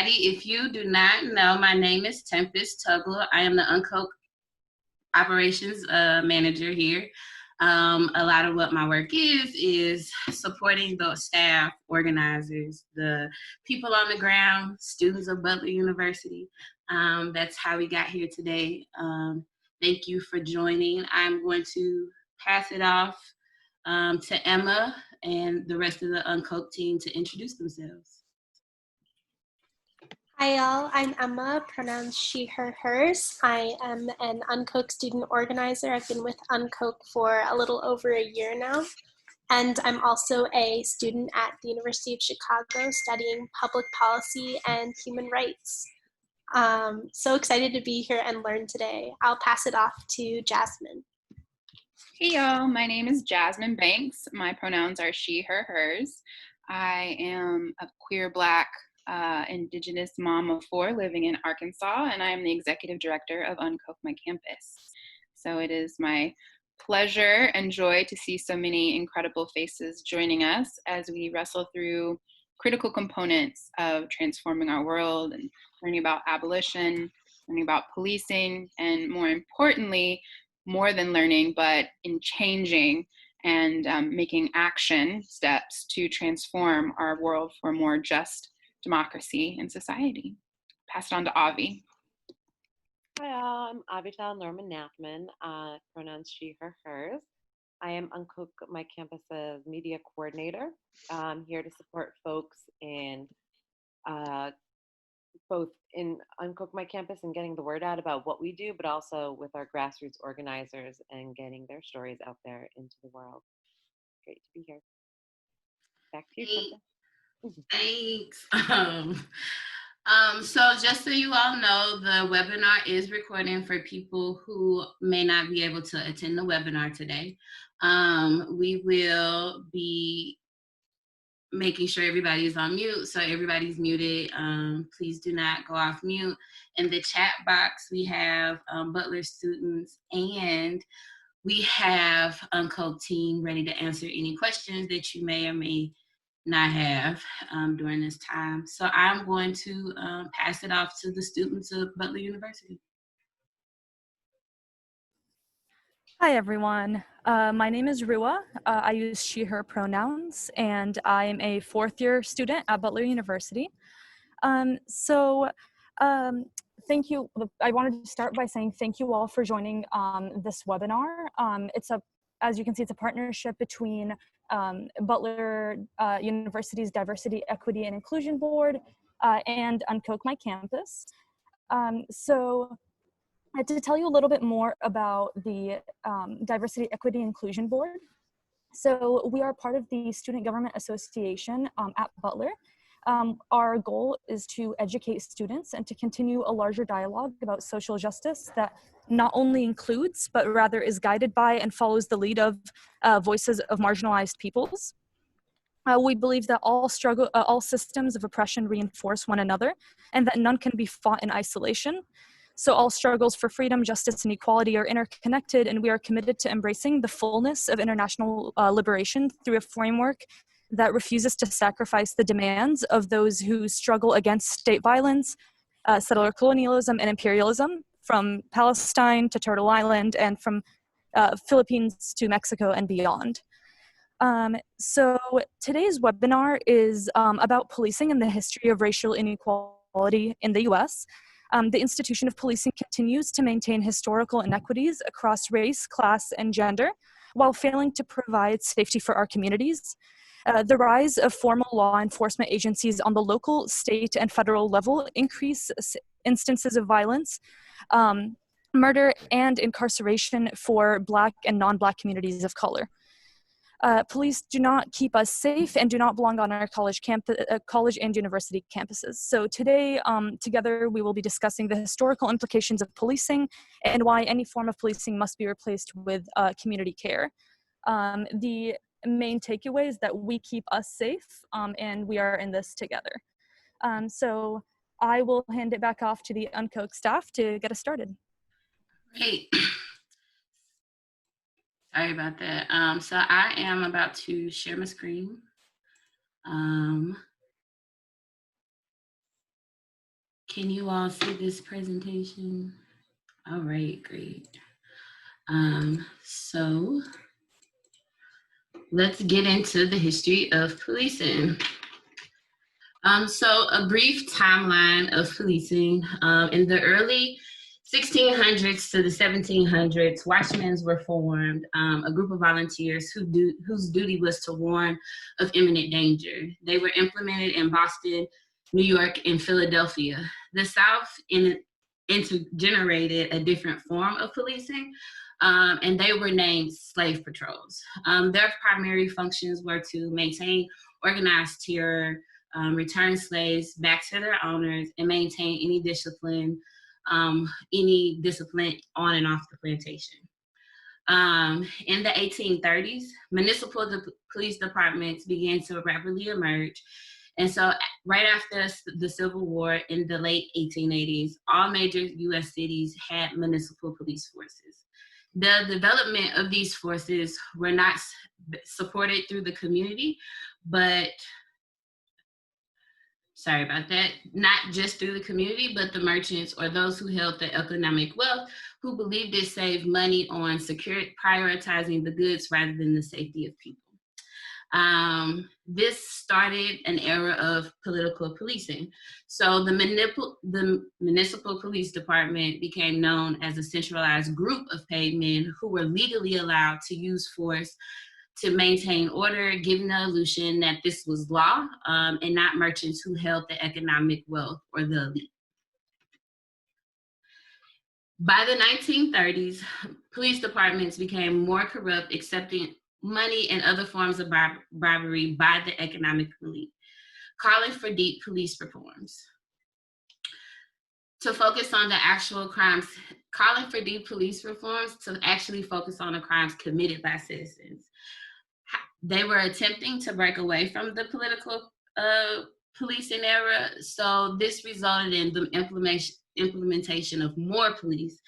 everybody. If you do not know, my name is Tempest Tugler. I am the UnKoch operations manager here. A lot of what my work is supporting the staff, organizers, the people on the ground, students of Butler University. That's how we got here today. Thank you for joining. I'm going to pass it off to Emma and the rest of the UnKoch team to introduce themselves. Hi y'all, I'm Emma, pronouns she, her, hers. I am an UnKoch student organizer. I've been with UnKoch for a little over a year now. And I'm also a student at the University of Chicago studying public policy and human rights. So excited to be here and learn today. I'll pass it off to Jasmine. Hey y'all, my name is Jasmine Banks. My pronouns are she, her, hers. I am a queer Black Indigenous mom of 4 living in Arkansas, and I am the executive director of UnKoch My Campus. So it is my pleasure and joy to see so many incredible faces joining us as we wrestle through critical components of transforming our world and learning about abolition, learning about policing, and more importantly, more than learning, but in changing and making action steps to transform our world for a more just democracy and society. Pass it on to Avi. Hi, I'm Avital Norman Nathman, pronouns she, her, hers. I am UnKoch My Campus's media coordinator. I'm here to support folks in both in UnKoch My Campus and getting the word out about what we do, but also with our grassroots organizers and getting their stories out there into the world. Great to be here. Back to you, Thanks. So just so you all know, the webinar is recording for people who may not be able to attend the webinar today. We will be making sure everybody is on mute, so everybody's muted. Please do not go off mute. In the chat box, we have Butler students and we have UnKoch team ready to answer any questions that you may or may not have during this time. So I'm going to pass it off to the students of Butler University. Hi, everyone. My name is Rua. I use she, her pronouns, and I am a 4th-year student at Butler University. Thank you. I wanted to start by saying thank you all for joining this webinar. As you can see, it's a partnership between Butler University's Diversity, Equity, and Inclusion Board and UnKoch My Campus. To tell you a little bit more about the Diversity, Equity, Inclusion Board. So we are part of the Student Government Association at Butler. Our goal is to educate students and to continue a larger dialogue about social justice that not only includes, but rather is guided by and follows the lead of voices of marginalized peoples. We believe that all systems of oppression reinforce one another and that none can be fought in isolation. So all struggles for freedom, justice, and equality are interconnected, and we are committed to embracing the fullness of international liberation through a framework that refuses to sacrifice the demands of those who struggle against state violence, settler colonialism, and imperialism, from Palestine to Turtle Island, and from Philippines to Mexico and beyond. So today's webinar is about policing and the history of racial inequality in the US. The institution of policing continues to maintain historical inequities across race, class, and gender, while failing to provide safety for our communities. The rise of formal law enforcement agencies on the local, state, and federal level increase instances of violence, murder, and incarceration for Black and non-Black communities of color. Police do not keep us safe and do not belong on our college and university campuses. So today, together, we will be discussing the historical implications of policing and why any form of policing must be replaced with community care. The main takeaway is that we keep us safe and we are in this together. So I will hand it back off to the UnKoch staff to get us started. Great. Sorry about that. So I am about to share my screen. Can you all see this presentation? All right, great. So let's get into the history of policing. So a brief timeline of policing. In the early 1600s to the 1700s, watchmen were formed, a group of volunteers whose duty was to warn of imminent danger. They were implemented in Boston, New York, and Philadelphia. The South generated a different form of policing, and they were named slave patrols. Their primary functions were to maintain organized terror, return slaves back to their owners, and maintain any discipline on and off the plantation. In the 1830s, municipal police departments began to rapidly emerge. And so right after the Civil War in the late 1880s, all major US cities had municipal police forces. The development of these forces were not supported through the community, but sorry about that, not just through the community, but the merchants or those who held the economic wealth, who believed it saved money on prioritizing the goods rather than the safety of people. This started an era of political policing. So the municipal police department became known as a centralized group of paid men who were legally allowed to use force to maintain order, giving the illusion that this was law, and not merchants who held the economic wealth or the elite. By the 1930s, police departments became more corrupt, accepting money and other forms of bribery by the economic elite, calling for deep police reforms. To focus on the actual crimes, calling for deep police reforms to actually focus on the crimes committed by citizens. They were attempting to break away from the political policing era, so this resulted in the implementation of more police,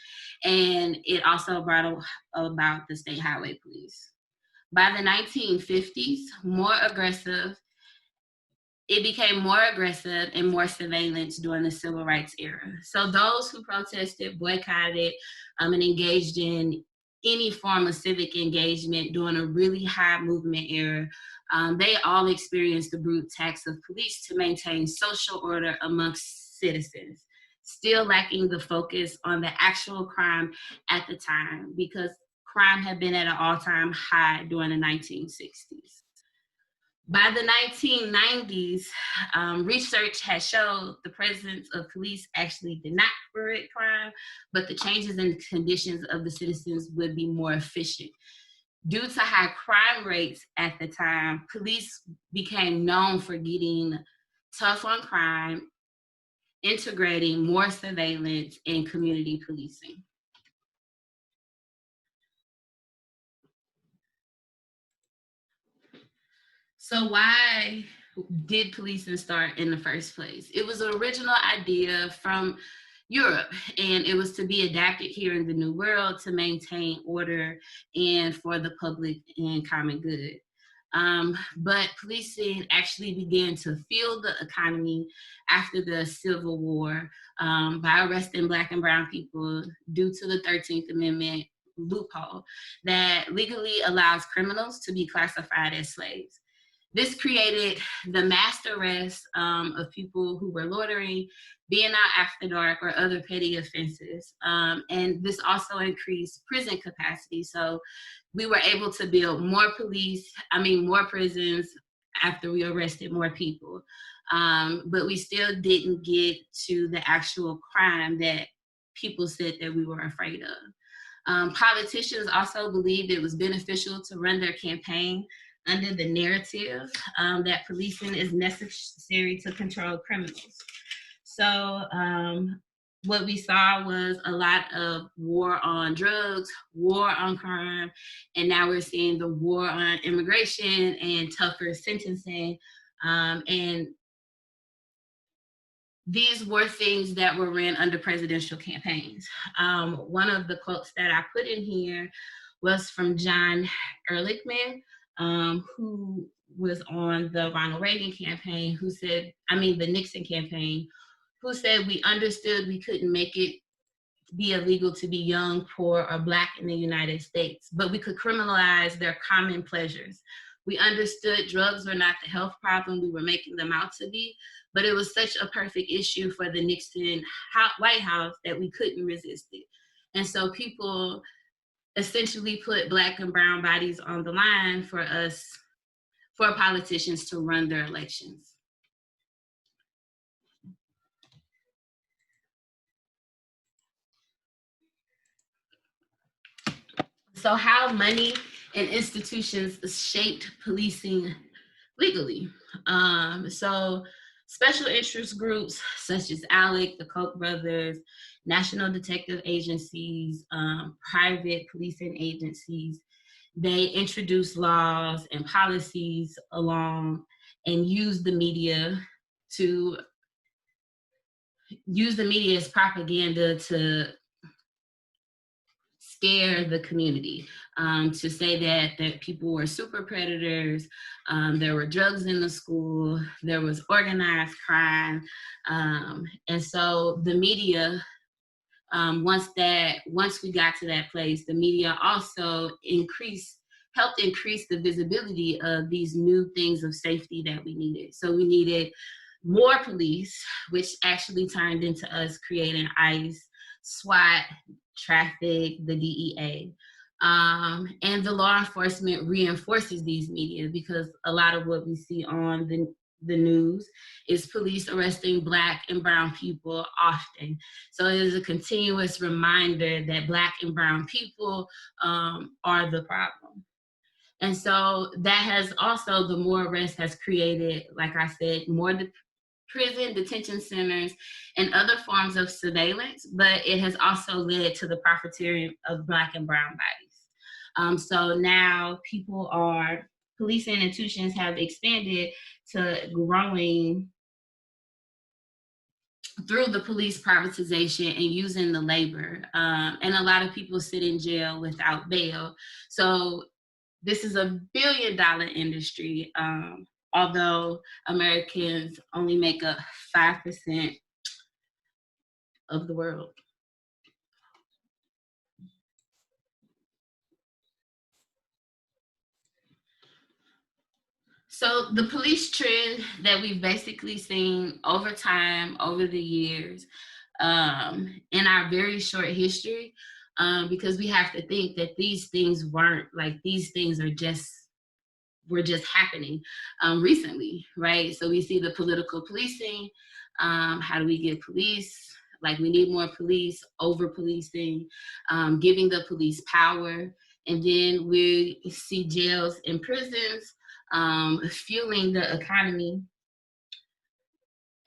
and it also brought about the state highway police. By the 1950s, it became more aggressive and more surveillance during the civil rights era. So those who protested, boycotted, and engaged in any form of civic engagement during a really high movement era, they all experienced the brute attacks of police to maintain social order amongst citizens, still lacking the focus on the actual crime at the time, because crime had been at an all-time high during the 1960s. By the 1990s, research has showed the presence of police actually did not prevent crime, but the changes in conditions of the citizens would be more efficient. Due to high crime rates at the time, police became known for getting tough on crime, integrating more surveillance and community policing. So why did policing start in the first place? It was an original idea from Europe, and it was to be adapted here in the New World to maintain order and for the public and common good. But policing actually began to fuel the economy after the Civil War by arresting Black and brown people due to the 13th Amendment loophole that legally allows criminals to be classified as slaves. This created the mass arrest of people who were loitering, being out after dark, or other petty offenses. And this also increased prison capacity. So we were able to build more prisons after we arrested more people. But we still didn't get to the actual crime that people said that we were afraid of. Politicians also believed it was beneficial to run their campaign under the narrative that policing is necessary to control criminals. So what we saw was a lot of war on drugs, war on crime, and now we're seeing the war on immigration and tougher sentencing. And these were things that were ran under presidential campaigns. One of the quotes that I put in here was from John Ehrlichman, who was on the Ronald Reagan campaign, the Nixon campaign, who said we understood we couldn't make it be illegal to be young, poor, or Black in the United States, but we could criminalize their common pleasures. We understood drugs were not the health problem we were making them out to be, but it was such a perfect issue for the Nixon White House that we couldn't resist it. And so people essentially put Black and brown bodies on the line for politicians to run their elections. So how money and institutions shaped policing legally. So special interest groups such as ALEC, the Koch brothers, national detective agencies, private policing agencies, they introduced laws and policies along and used the media as propaganda to scare the community, to say that people were super predators, there were drugs in the school, there was organized crime, and so the media, once we got to that place, the media also helped increase the visibility of these new things of safety that we needed. So we needed more police, which actually turned into us creating ICE, SWAT, traffic, the DEA. And the law enforcement reinforces these media because a lot of what we see on the news is police arresting Black and brown people often. So it is a continuous reminder that Black and brown people are the problem. And so that has also, the more arrests has created, like I said, more prison detention centers and other forms of surveillance, but it has also led to the profiteering of Black and brown bodies. So now police institutions have expanded to growing through the police privatization and using the labor. And a lot of people sit in jail without bail. So this is a billion-dollar industry, although Americans only make up 5% of the world. So the police trend that we've basically seen over time, over the years, in our very short history, because we have to think that these things were just happening recently, right? So we see the political policing. How do we get police? Like, we need more police, over policing, giving the police power. And then we see jails and prisons fueling the economy.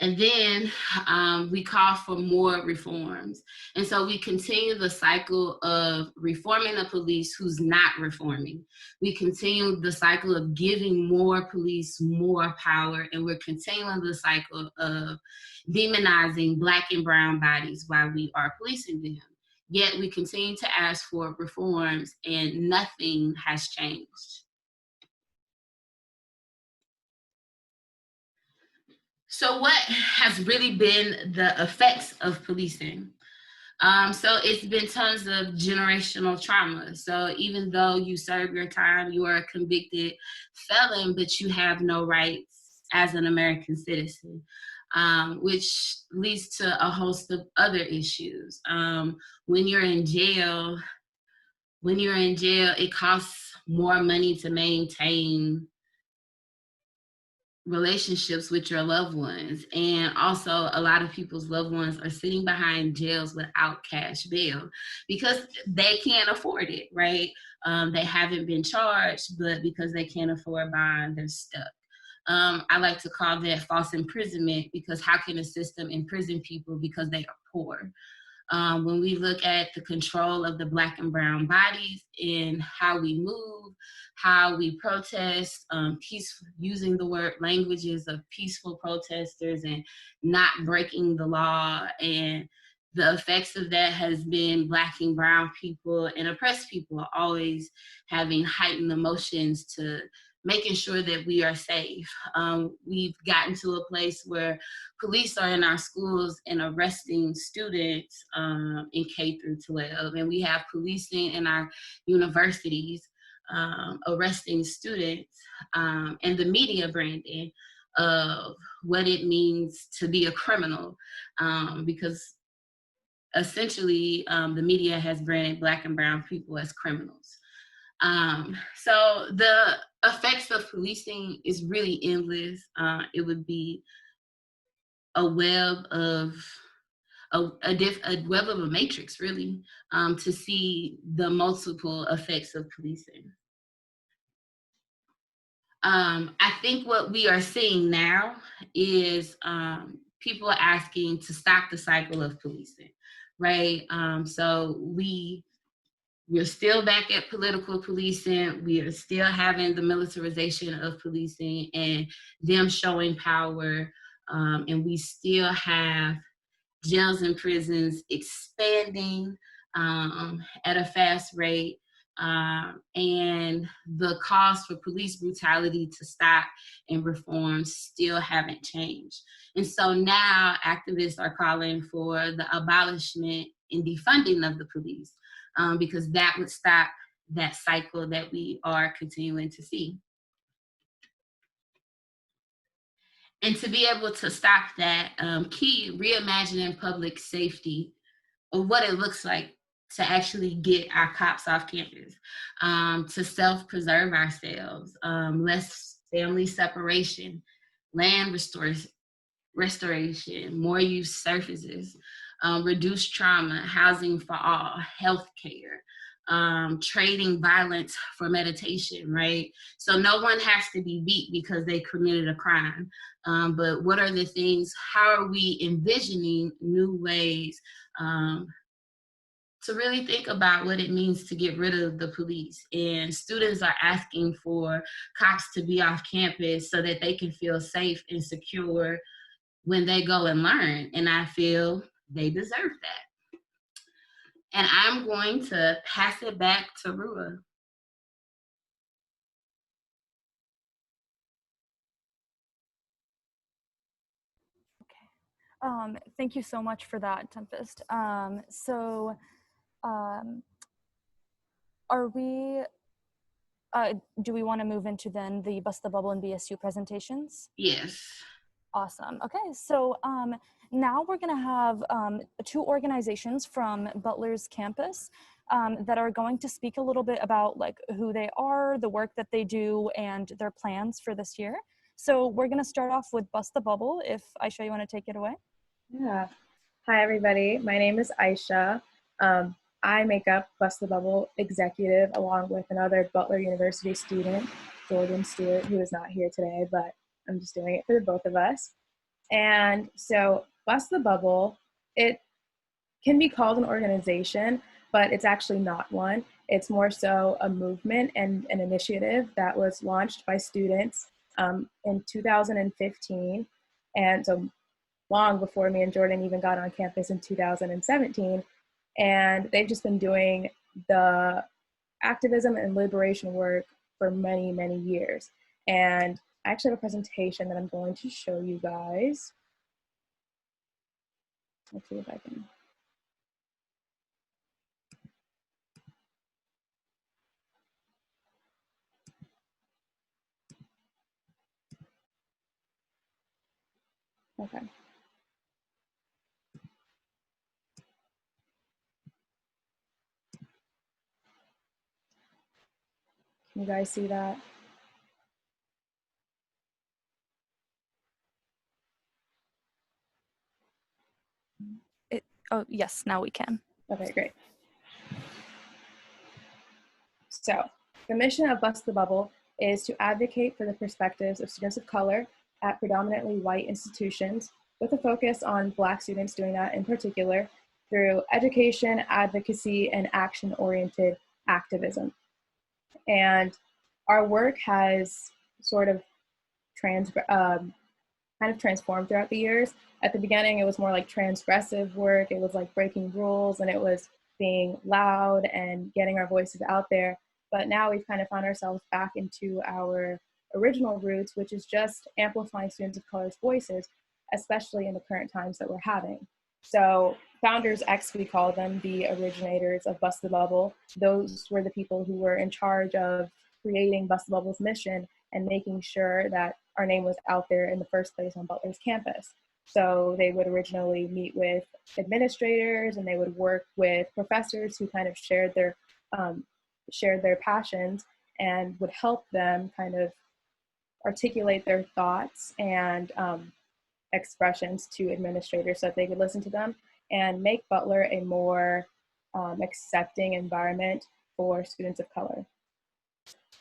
And then we call for more reforms. And so we continue the cycle of reforming the police who's not reforming. We continue the cycle of giving more police more power, and we're continuing the cycle of demonizing Black and brown bodies while we are policing them. Yet we continue to ask for reforms and nothing has changed. So what has really been the effects of policing? So it's been tons of generational trauma. So even though you serve your time, you are a convicted felon, but you have no rights as an American citizen, which leads to a host of other issues. When you're in jail, it costs more money to maintain relationships with your loved ones. And also, a lot of people's loved ones are sitting behind jails without cash bail because they can't afford it, right? They haven't been charged, but because they can't afford bond, they're stuck. I like to call that false imprisonment, because how can a system imprison people because they are poor? When we look at the control of the Black and brown bodies in how we move, how we protest, using the word languages of peaceful protesters and not breaking the law, and the effects of that has been Black and brown people and oppressed people always having heightened emotions to making sure that we are safe. We've gotten to a place where police are in our schools and arresting students in K through 12, and we have policing in our universities arresting students, and the media branding of what it means to be a criminal, because essentially the media has branded Black and brown people as criminals. So the effects of policing is really endless. It would be a web of a web of a matrix, really, to see the multiple effects of policing. I think what we are seeing now is people asking to stop the cycle of policing, right? So we're still back at political policing. We are still having the militarization of policing and them showing power. And we still have jails and prisons expanding at a fast rate. And the cost for police brutality to stop and reform still haven't changed. And so now activists are calling for the abolishment and defunding of the police, because that would stop that cycle that we are continuing to see. And to be able to stop that, key reimagining public safety, or what it looks like to actually get our cops off campus, to self-preserve ourselves, less family separation, land restoration, more use surfaces, reduce trauma, housing for all, healthcare, trading violence for meditation, right? So no one has to be beat because they committed a crime. But what are the things, how are we envisioning new ways to really think about what it means to get rid of the police? And students are asking for cops to be off campus so that they can feel safe and secure when they go and learn. And I feel they deserve that. And I'm going to pass it back to Rua. Thank you so much for that, Tempest. Are we, do we want to move into then the Bust the Bubble and BSU presentations? Yes. Awesome. Okay, so now we're going to have two organizations from Butler's campus that are going to speak a little bit about like who they are, the work that they do, and their plans for this year. So we're going to start off with Bust the Bubble. If Aisha, you want to take it away? Yeah. Hi, everybody. My name is Aisha. I make up Bust the Bubble executive along with another Butler University student, Jordan Stewart, who is not here today, but I'm just doing it for the both of us. And so Bust the Bubble, it can be called an organization, but it's actually not one. It's more so a movement and an initiative that was launched by students in 2015. And so long before me and Jordan even got on campus in 2017. And they've just been doing the activism and liberation work for many, many years. And I actually have a presentation that I'm going to show you guys. Let's see if I can. Okay. Can you guys see that? Oh, yes, now we can. Okay, great. So the mission of Bust the Bubble is to advocate for the perspectives of students of color at predominantly white institutions, with a focus on Black students doing that in particular through education, advocacy, and action-oriented activism. And our work has sort of kind of transformed throughout the years. At the beginning, it was more like transgressive work. It was like breaking rules, and it was being loud and getting our voices out there. But now we've kind of found ourselves back into our original roots, which is just amplifying students of color's voices, especially in the current times that we're having. So Founders X, we call them, the originators of Bust the Bubble. Those were the people who were in charge of creating Bust the Bubble's mission and making sure that our name was out there in the first place on Butler's campus. So they would originally meet with administrators, and they would work with professors who kind of shared their passions and would help them kind of articulate their thoughts and expressions to administrators so that they could listen to them and make Butler a more accepting environment for students of color.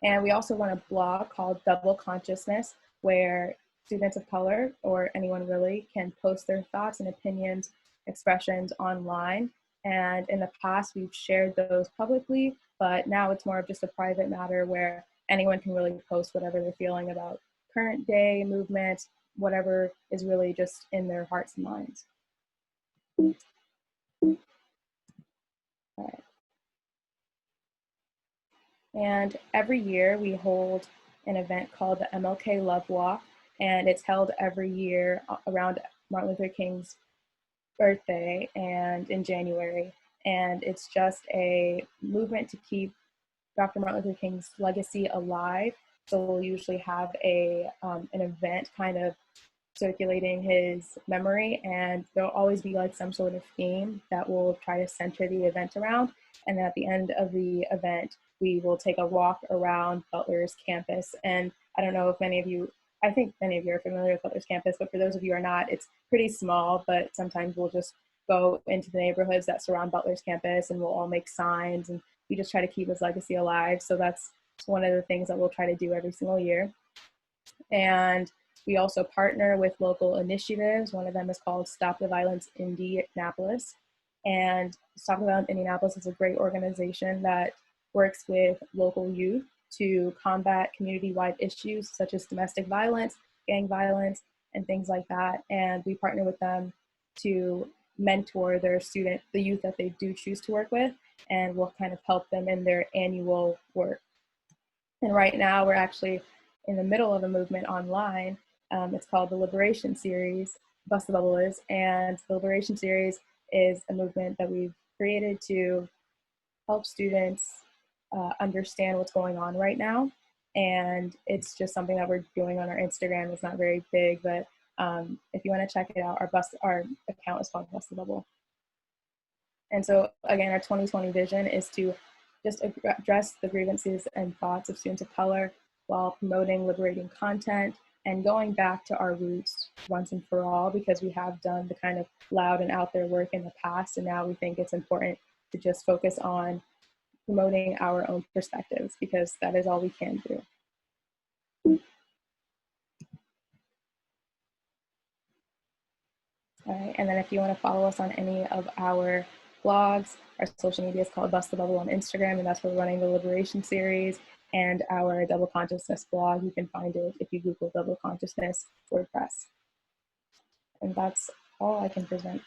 And we also run a blog called Double Consciousness, where students of color, or anyone really, can post their thoughts and opinions, expressions online. And in the past, we've shared those publicly, but now it's more of just a private matter where anyone can really post whatever they're feeling about current day movements, whatever is really just in their hearts and minds. All right. And every year we hold an event called the MLK Love Walk, and it's held every year around Martin Luther King's birthday and in January. And it's just a movement to keep Dr. Martin Luther King's legacy alive. So we'll usually have an event kind of circulating his memory, and there'll always be like some sort of theme that we'll try to center the event around. And at the end of the event, we will take a walk around Butler's campus. And I don't know if I think many of you are familiar with Butler's campus, but for those of you who are not, it's pretty small, but sometimes we'll just go into the neighborhoods that surround Butler's campus, and we'll all make signs, and we just try to keep his legacy alive. So that's one of the things that we'll try to do every single year. And we also partner with local initiatives. One of them is called Stop the Violence Indianapolis. And Stop the Violence Indianapolis is a great organization that works with local youth to combat community-wide issues such as domestic violence, gang violence, and things like that. And we partner with them to mentor the youth that they do choose to work with, and we'll kind of help them in their annual work. And right now we're actually in the middle of a movement online. It's called the Liberation Series, Bust the Bubble is, and the Liberation Series is a movement that we've created to help students understand what's going on right now. And it's just something that we're doing on our Instagram. It's not very big, but if you want to check it out, our account is called Bust the Bubble. And so again, our 2020 vision is to just address the grievances and thoughts of students of color while promoting liberating content and going back to our roots once and for all, because we have done the kind of loud and out there work in the past, and now we think it's important to just focus on promoting our own perspectives, because that is all we can do. All right, and then if you want to follow us on any of our blogs, our social media is called Bust the Bubble on Instagram, and that's where we're running the Liberation Series. And our Double Consciousness blog, you can find it if you Google Double Consciousness WordPress. And that's all I can present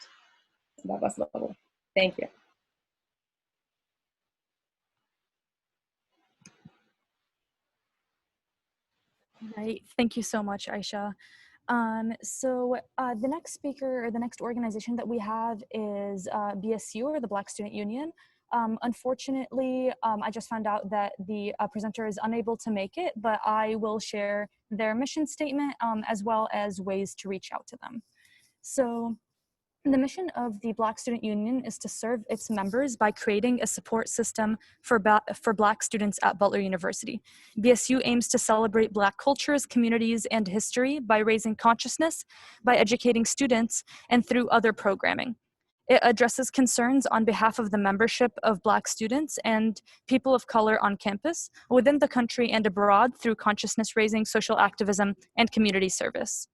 about Bust the Bubble. Thank you. Right. Thank you so much, Aisha. The next speaker, or the next organization that we have is BSU, or the Black Student Union. Unfortunately, I just found out that the presenter is unable to make it, but I will share their mission statement as well as ways to reach out to them. So the mission of the Black Student Union is to serve its members by creating a support system for Black students at Butler University. BSU aims to celebrate Black cultures, communities, and history by raising consciousness, by educating students, and through other programming. It addresses concerns on behalf of the membership of Black students and people of color on campus, within the country and abroad, through consciousness raising, social activism, and community service.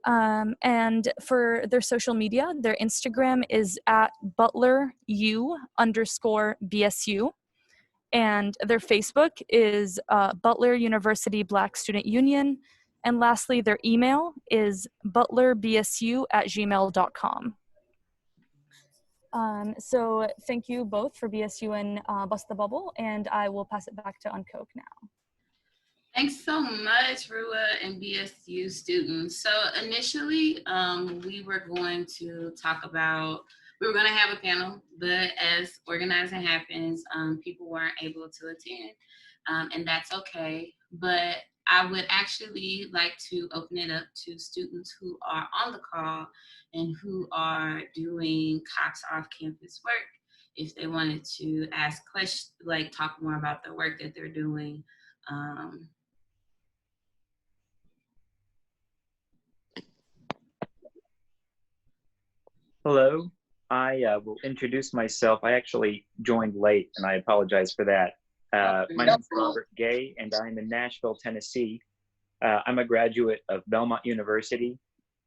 And for their social media, their Instagram is at ButlerU_BSU. And their Facebook is Butler University Black Student Union. And lastly, their email is butlerbsu@gmail.com. So thank you both for BSU and Bust the Bubble, and I will pass it back to UnKoch now. Thanks so much, Rua and BSU students. So initially, we were going to talk about, we were going to have a panel, but as organizing happens, people weren't able to attend, and that's okay. But I would actually like to open it up to students who are on the call and who are doing Cox off-campus work, if they wanted to ask questions, like talk more about the work that they're doing. Um, Hello, I will introduce myself. I actually joined late and I apologize for that. My name is Robert Gay and I'm in Nashville, Tennessee. I'm a graduate of Belmont University,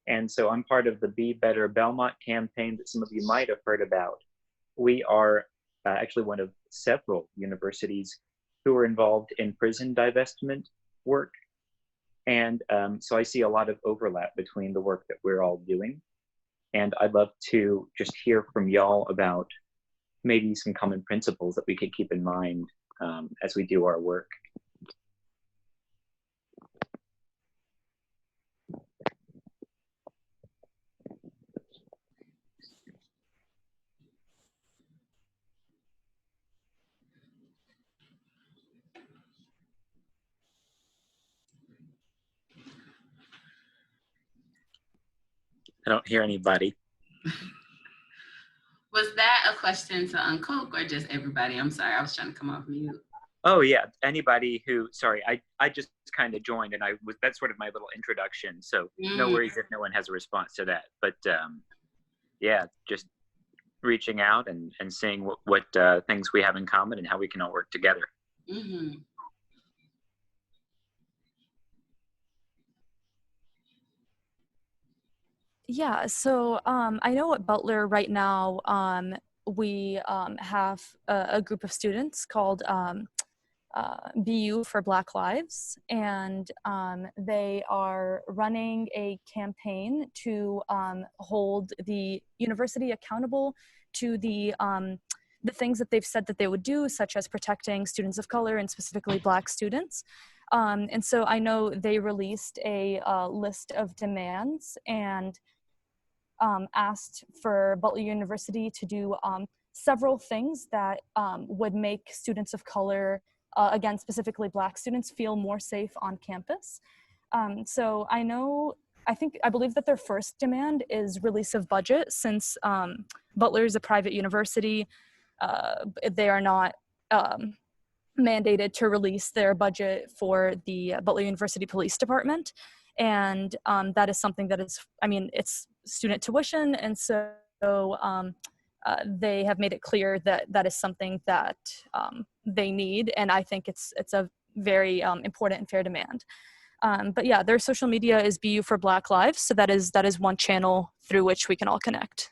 and so I'm part of the Be Better Belmont campaign that some of you might have heard about. We are actually one of several universities who are involved in prison divestment work. And so I see a lot of overlap between the work that we're all doing. And I'd love to just hear from y'all about maybe some common principles that we could keep in mind as we do our work. I don't hear anybody. Was that a question to UnKoch or just everybody? I'm sorry, I was trying to come off mute. Oh yeah, anybody who, sorry, I just kind of joined and that's sort of my little introduction. So no worries if no one has a response to that. But yeah, just reaching out and seeing what things we have in common and how we can all work together. Mm-hmm. Yeah, so I know at Butler right now, we have a group of students called BU for Black Lives, and they are running a campaign to hold the university accountable to the things that they've said that they would do, such as protecting students of color and specifically Black students. And so I know they released a list of demands and asked for Butler University to do several things that would make students of color, again, specifically Black students, feel more safe on campus. So I believe that their first demand is release of budget, since Butler is a private university. They are not mandated to release their budget for the Butler University Police Department. And that is something that is, it's student tuition. And so they have made it clear that that is something that they need. And I think it's a very important and fair demand. But yeah, their social media is BU for Black Lives. So that is one channel through which we can all connect.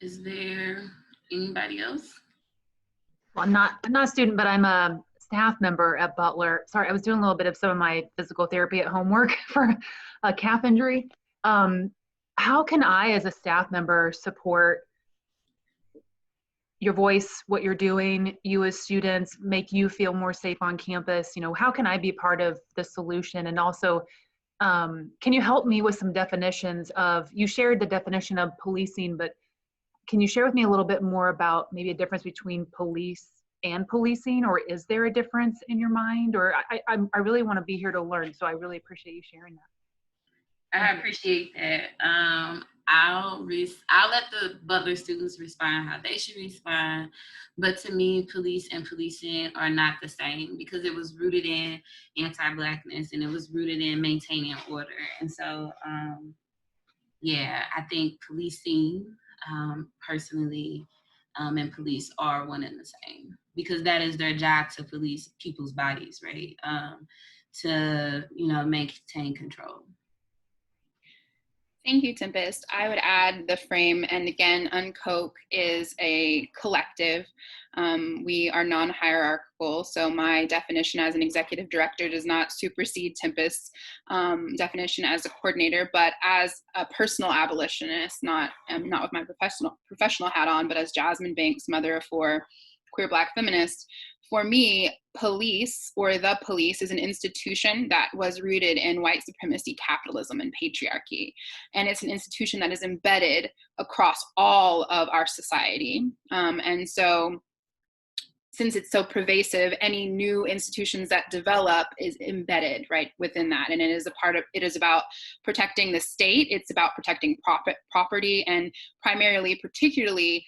Is there anybody else? Well, I'm not a student, but I'm a staff member at Butler. Sorry, I was doing a little bit of some of my physical therapy at homework for a calf injury. How can I, as a staff member, support your voice, what you're doing, you as students, make you feel more safe on campus? You know, how can I be part of the solution? And also, can you help me with some definitions of, you shared the definition of policing, but can you share with me a little bit more about maybe a difference between police and policing, or is there a difference in your mind? Or I really want to be here to learn, so I really appreciate you sharing that. I appreciate that. I'll let the Butler students respond how they should respond, but to me, police and policing are not the same, because it was rooted in anti-Blackness and it was rooted in maintaining order. And so, yeah, I think policing, personally, and police are one and the same, because that is their job, to police people's bodies, right? To maintain control. Thank you, Tempest. I would add the frame, and again, UnKoch is a collective. We are non-hierarchical, so my definition as an executive director does not supersede Tempest's definition as a coordinator, but as a personal abolitionist, not with my professional hat on, but as Jasmine Banks, mother of 4 queer Black feminists. For me, police, or the police, is an institution that was rooted in white supremacy, capitalism, and patriarchy. And it's an institution that is embedded across all of our society. And so since it's so pervasive, any new institutions that develop is embedded right within that. And it is about protecting the state. It's about protecting property, and particularly,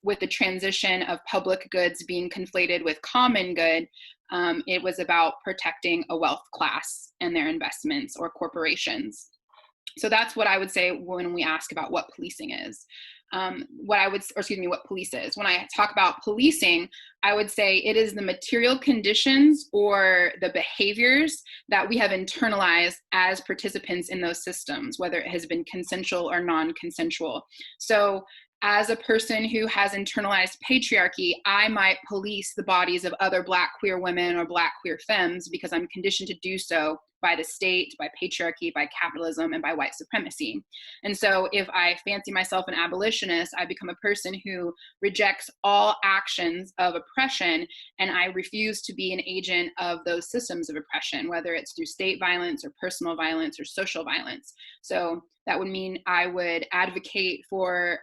with the transition of public goods being conflated with common good, it was about protecting a wealth class and their investments or corporations. So that's what I would say when we ask about what policing is. What police is. When I talk about policing, I would say it is the material conditions or the behaviors that we have internalized as participants in those systems, whether it has been consensual or non-consensual. So as a person who has internalized patriarchy, I might police the bodies of other Black queer women or Black queer femmes because I'm conditioned to do so by the state, by patriarchy, by capitalism, and by white supremacy. And so if I fancy myself an abolitionist, I become a person who rejects all actions of oppression, and I refuse to be an agent of those systems of oppression, whether it's through state violence or personal violence or social violence. So that would mean I would advocate for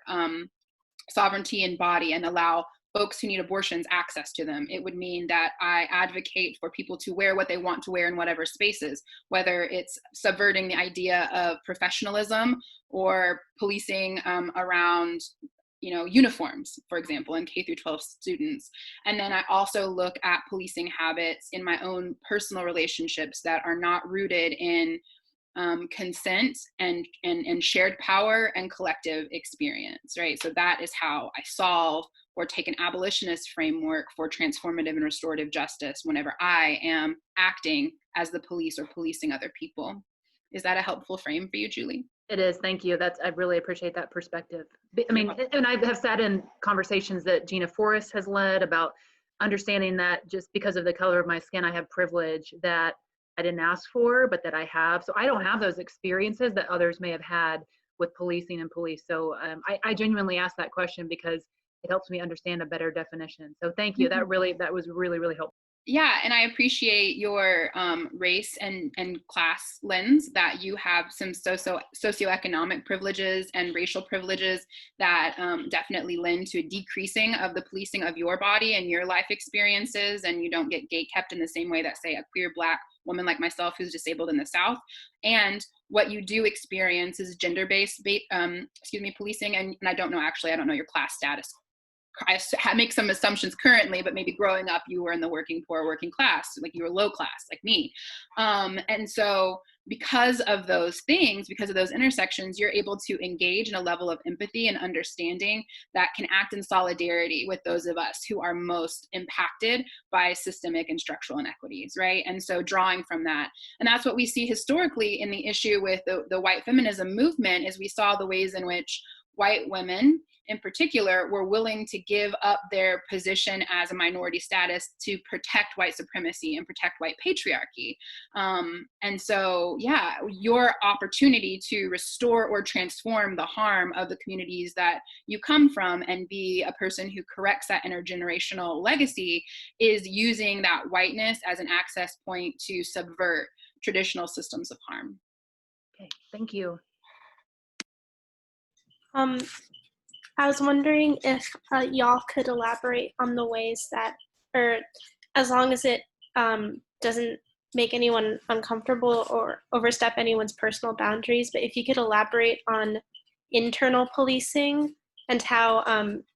sovereignty in body and allow folks who need abortions access to them. It would mean that I advocate for people to wear what they want to wear in whatever spaces, whether it's subverting the idea of professionalism or policing around uniforms, for example, in K through 12 students. And then I also look at policing habits in my own personal relationships that are not rooted in consent and shared power and collective experience, right? So that is how I solve or take an abolitionist framework for transformative and restorative justice whenever I am acting as the police or policing other people. Is that a helpful frame for you, Julie? It is. Thank you. I really appreciate that perspective. I mean, and I have sat in conversations that Gina Forrest has led about understanding that just because of the color of my skin, I have privilege that I didn't ask for, but that I have. So I don't have those experiences that others may have had with policing and police. So I genuinely asked that question because it helps me understand a better definition. So thank you. That was really, really helpful. Yeah, and I appreciate your race and class lens, that you have some socioeconomic privileges and racial privileges that definitely lend to a decreasing of the policing of your body and your life experiences, and you don't get gatekept in the same way that, say, a queer Black woman like myself who's disabled in the South. And what you do experience is gender-based policing, and I don't know your class status. I make some assumptions currently, but maybe growing up you were in the working poor, working class, like you were low class, like me. And so because of those things, because of those intersections, you're able to engage in a level of empathy and understanding that can act in solidarity with those of us who are most impacted by systemic and structural inequities, right? And so drawing from that, and that's what we see historically in the issue with the white feminism movement, is we saw the ways in which white women in particular were willing to give up their position as a minority status to protect white supremacy and protect white patriarchy. And so, yeah, your opportunity to restore or transform the harm of the communities that you come from and be a person who corrects that intergenerational legacy is using that whiteness as an access point to subvert traditional systems of harm. Okay, thank you. I was wondering if y'all could elaborate on the ways that, or as long as it doesn't make anyone uncomfortable or overstep anyone's personal boundaries, but if you could elaborate on internal policing and how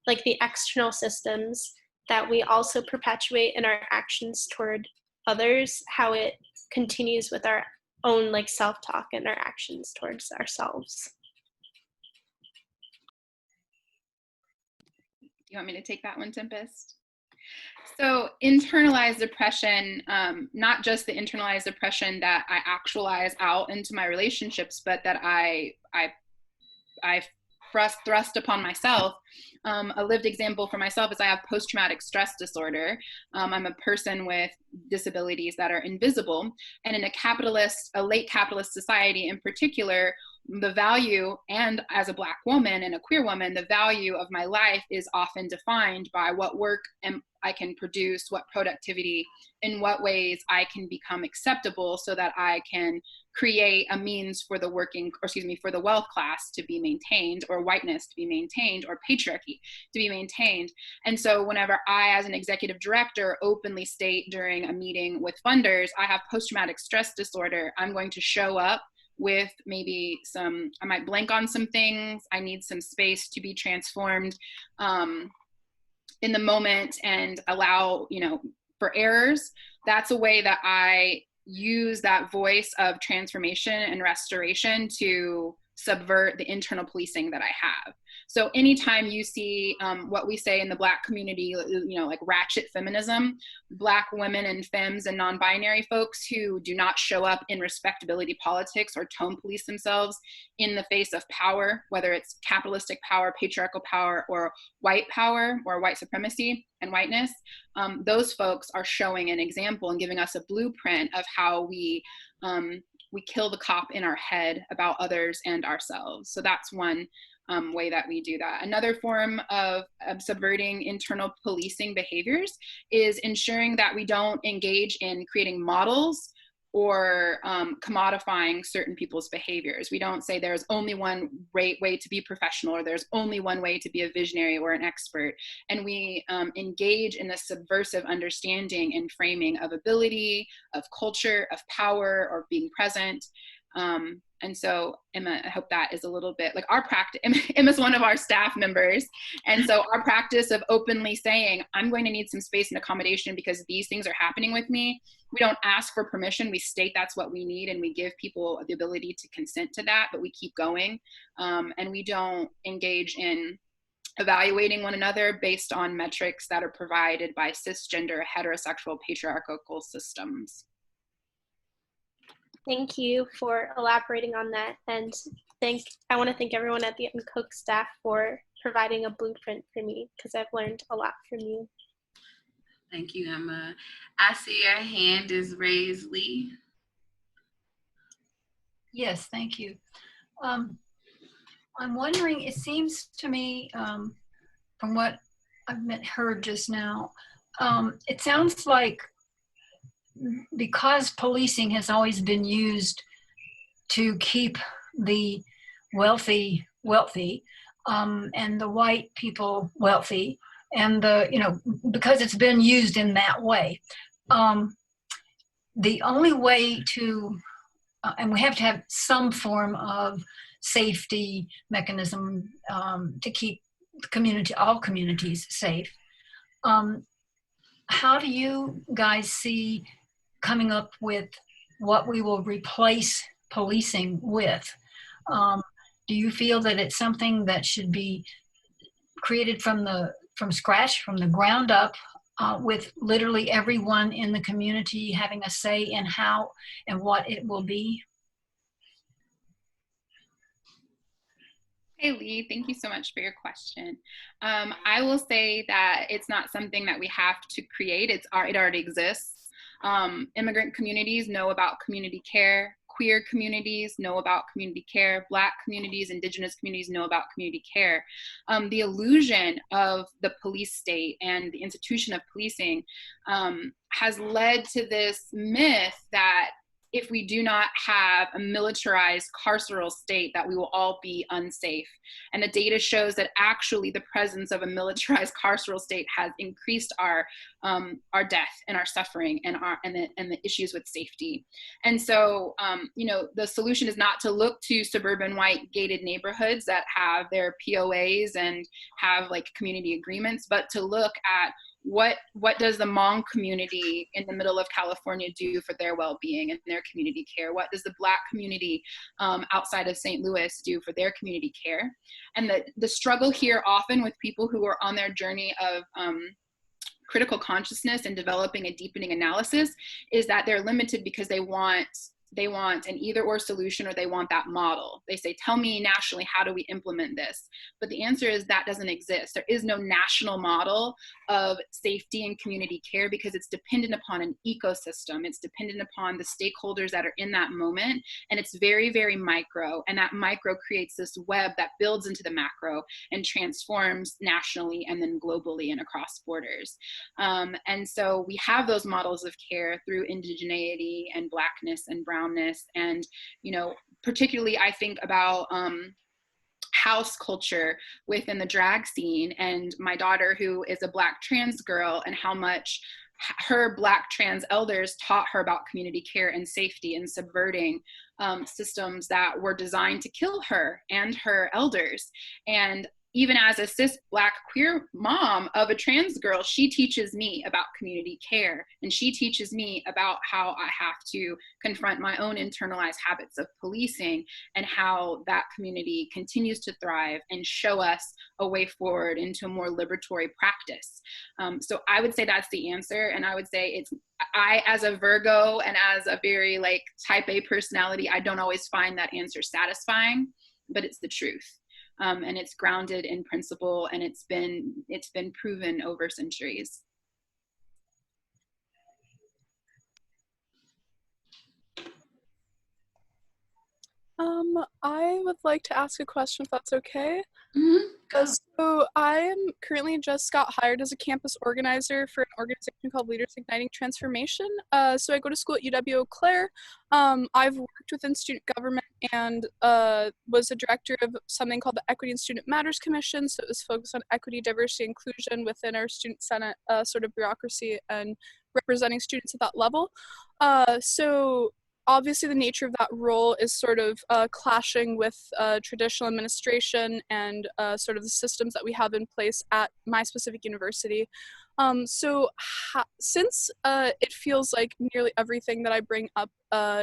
like the external systems that we also perpetuate in our actions toward others, how it continues with our own like self-talk and our actions towards ourselves. You want me to take that one, Tempest? So internalized depression, not just the internalized depression that I actualize out into my relationships, but that I thrust upon myself. A lived example for myself is I have post-traumatic stress disorder. I'm a person with disabilities that are invisible. And in a late capitalist society in particular, the value, and as a Black woman and a queer woman, the value of my life is often defined by what work I can produce, what productivity, in what ways I can become acceptable so that I can create a means for the for the wealth class to be maintained, or whiteness to be maintained, or patriarchy to be maintained. And so whenever I, as an executive director, openly state during a meeting with funders, I have post-traumatic stress disorder, I'm going to show up with maybe I might blank on some things. I need some space to be transformed in the moment and allow, for errors. That's a way that I use that voice of transformation and restoration to subvert the internal policing that I have. So anytime you see what we say in the Black community, like ratchet feminism, Black women and femmes and non-binary folks who do not show up in respectability politics or tone police themselves in the face of power, whether it's capitalistic power, patriarchal power, or white power, or white supremacy and whiteness, those folks are showing an example and giving us a blueprint of how we kill the cop in our head about others and ourselves. So that's one way that we do that. Another form of subverting internal policing behaviors is ensuring that we don't engage in creating models or commodifying certain people's behaviors. We don't say there's only one way to be professional, or there's only one way to be a visionary or an expert. And we engage in a subversive understanding and framing of ability, of culture, of power, or being present. And so Emma, I hope that is a little bit like our practice. Emma's one of our staff members. And so our practice of openly saying, I'm going to need some space and accommodation because these things are happening with me. We don't ask for permission. We state that's what we need, and we give people the ability to consent to that, but we keep going. And we don't engage in evaluating one another based on metrics that are provided by cisgender, heterosexual, patriarchal systems. Thank you for elaborating on that, and I want to thank everyone at the UnKoch staff for providing a blueprint for me, because I've learned a lot from you. Thank you, Emma. I see your hand is raised, Lee. Yes, thank you. I'm wondering, it seems to me, from what I've heard just now, it sounds like because policing has always been used to keep the wealthy and the white people wealthy, and because it's been used in that way, the only way to and we have to have some form of safety mechanism to keep all communities safe. How do you guys see coming up with what we will replace policing with? Do you feel that it's something that should be created from scratch, from the ground up, with literally everyone in the community having a say in how and what it will be? Hey Lee, thank you so much for your question. I will say that it's not something that we have to create. It already exists. Immigrant communities know about community care. Queer communities know about community care. Black communities, Indigenous communities know about community care. The illusion of the police state and the institution of policing has led to this myth that if we do not have a militarized carceral state, that we will all be unsafe. And the data shows that actually the presence of a militarized carceral state has increased our death and our suffering and the issues with safety. And so, the solution is not to look to suburban white gated neighborhoods that have their POAs and have like community agreements, but to look at what does the Hmong community in the middle of California do for their well-being and their community care? What does the Black community outside of St. Louis do for their community care? And the struggle here often with people who are on their journey of critical consciousness and developing a deepening analysis is that they're limited because they want an either or solution, or they want that model. They say, tell me nationally, how do we implement this? But the answer is that doesn't exist. There is no national model of safety and community care because it's dependent upon an ecosystem. It's dependent upon the stakeholders that are in that moment. And it's very, very micro. And that micro creates this web that builds into the macro and transforms nationally and then globally and across borders. And so we have those models of care through indigeneity and Blackness and brownness. And, you know, particularly I think about house culture within the drag scene, and my daughter, who is a Black trans girl, and how much her Black trans elders taught her about community care and safety, and subverting systems that were designed to kill her and her elders. And even as a cis Black queer mom of a trans girl, she teaches me about community care, and she teaches me about how I have to confront my own internalized habits of policing, and how that community continues to thrive and show us a way forward into a more liberatory practice. So I would say that's the answer. And I would say I, as a Virgo and as a very like type A personality, I don't always find that answer satisfying, but it's the truth. And it's grounded in principle, and it's been proven over centuries. I would like to ask a question, if that's okay. Mm-hmm. So I am currently just got hired as a campus organizer for an organization called Leaders Igniting Transformation. So I go to school at UW-Eau Claire. I've worked within student government and was a director of something called the Equity and Student Matters Commission. So it was focused on equity, diversity, inclusion within our student senate sort of bureaucracy and representing students at that level. So obviously the nature of that role is sort of clashing with traditional administration and sort of the systems that we have in place at my specific university. Since it feels like nearly everything that I bring up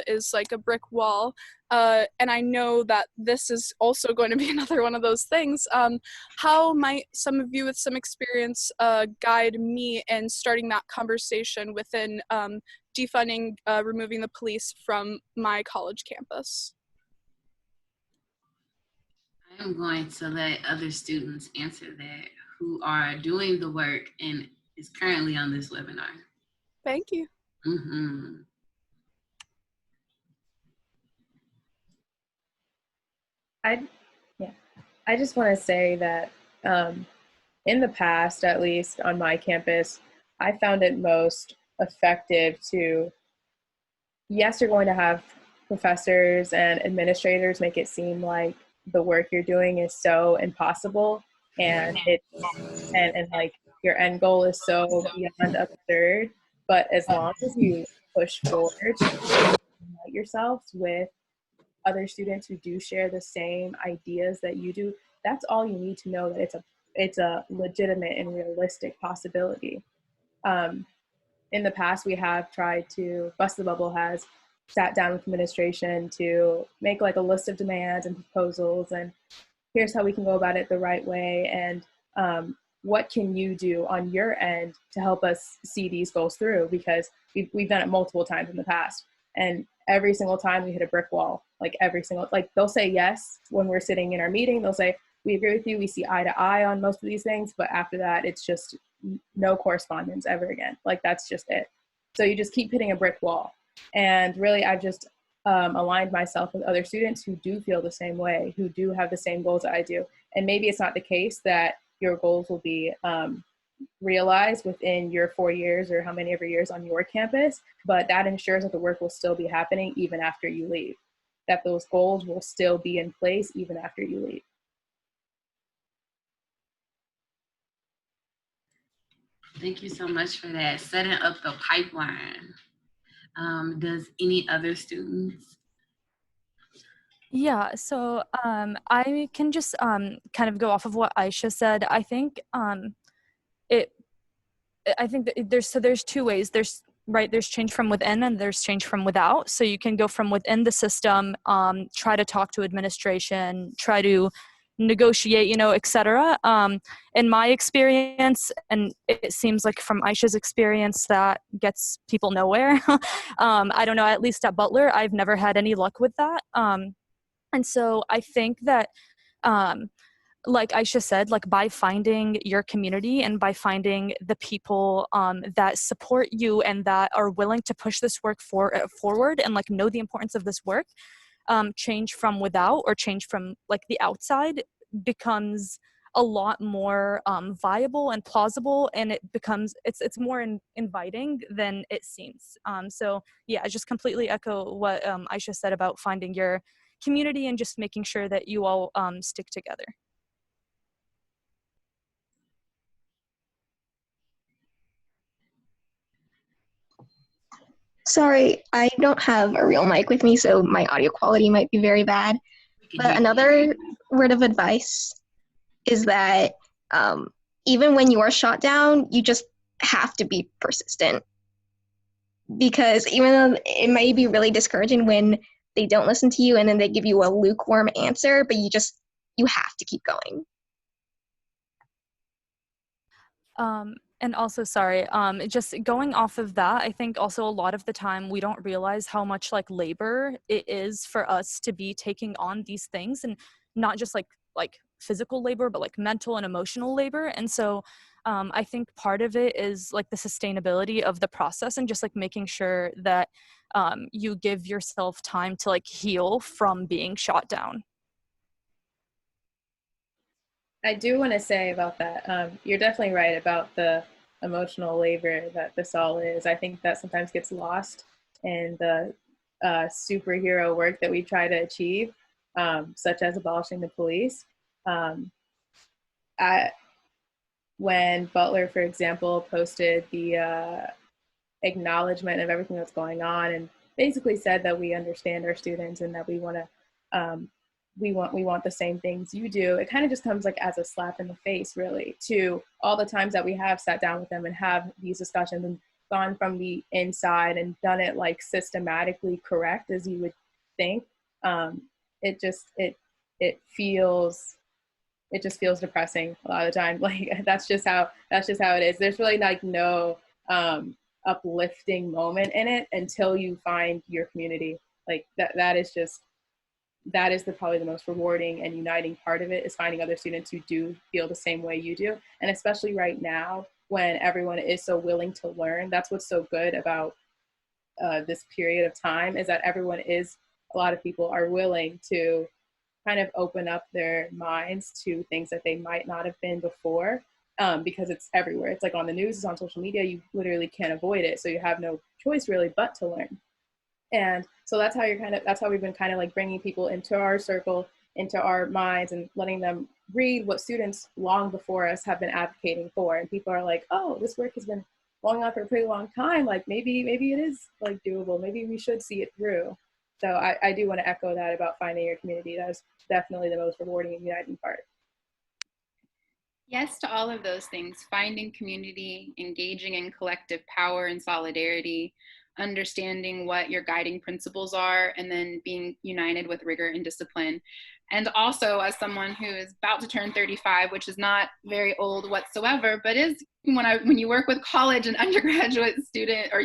is like a brick wall, and I know that this is also going to be another one of those things, how might some of you with some experience guide me in starting that conversation within defunding, removing the police from my college campus? I'm going to let other students answer that who are doing the work and is currently on this webinar. Thank you. Mm-hmm. I just want to say that in the past, at least on my campus, I found it most effective to, yes, you're going to have professors and administrators make it seem like the work you're doing is so impossible, and like your end goal is so beyond absurd. But as long as you push forward, unite yourselves with other students who do share the same ideas that you do, that's all you need to know, that it's a legitimate and realistic possibility. In the past, we have tried to, Bust the Bubble has sat down with administration to make like a list of demands and proposals, and here's how we can go about it the right way, and what can you do on your end to help us see these goals through, because we've done it multiple times in the past, and every single time we hit a brick wall. Like they'll say yes when we're sitting in our meeting, they'll say, we agree with you, we see eye to eye on most of these things, but after that, it's just no correspondence ever again. Like, that's just it. So you just keep hitting a brick wall. And really, I've just aligned myself with other students who do feel the same way, who do have the same goals that I do. And maybe it's not the case that your goals will be realized within your 4 years or how many ever years on your campus, but that ensures that the work will still be happening even after you leave, that those goals will still be in place even after you leave. Thank you so much for that. Setting up the pipeline. Does any other students? Yeah, so I can just kind of go off of what Aisha said. I think that there's two ways. There's change from within and there's change from without. So you can go from within the system, try to talk to administration, try to negotiate, you know, etc. In my experience, and it seems like from Aisha's experience, that gets people nowhere. I don't know, at least at Butler, I've never had any luck with that. And so I think that, like Aisha said, like by finding your community and by finding the people that support you and that are willing to push this work forward and like know the importance of this work, change from without or change from like the outside becomes a lot more viable and plausible, and it's more inviting than it seems. So yeah, I just completely echo what Aisha said about finding your community and just making sure that you all stick together. Sorry, I don't have a real mic with me, so my audio quality might be very bad. But another word of advice is that even when you are shot down, you just have to be persistent. Because even though it may be really discouraging when they don't listen to you and then they give you a lukewarm answer, but you have to keep going. And also, sorry, just going off of that, I think also a lot of the time we don't realize how much like labor it is for us to be taking on these things, and not just like physical labor, but like mental and emotional labor. And so I think part of it is like the sustainability of the process and just like making sure that you give yourself time to like heal from being shot down. I do want to say about that, you're definitely right about the emotional labor that this all is. I think that sometimes gets lost in the superhero work that we try to achieve, such as abolishing the police. When Butler, for example, posted the acknowledgement of everything that's going on and basically said that we understand our students and that we want to we want the same things you do, it kind of just comes like as a slap in the face, really, to all the times that we have sat down with them and have these discussions and gone from the inside and done it like systematically correct as you would think. It just feels depressing a lot of the time. Like that's just how it is. There's really like no uplifting moment in it until you find your community. Like that is probably the most rewarding and uniting part of it, is finding other students who do feel the same way you do. And especially right now when everyone is so willing to learn, that's what's so good about this period of time, is that a lot of people are willing to kind of open up their minds to things that they might not have been before, because it's everywhere. It's like on the news, it's on social media, you literally can't avoid it. So you have no choice really but to learn. And so that's how we've been kind of like bringing people into our circle, into our minds, and letting them read what students long before us have been advocating for. And people are like, oh, this work has been going on for a pretty long time. Like maybe it is like doable. Maybe we should see it through. So I do want to echo that about finding your community. That is definitely the most rewarding and uniting part. Yes to all of those things: finding community, engaging in collective power and solidarity, understanding what your guiding principles are, and then being united with rigor and discipline. And also, as someone who is about to turn 35, which is not very old whatsoever, but is when you work with college and undergraduate student or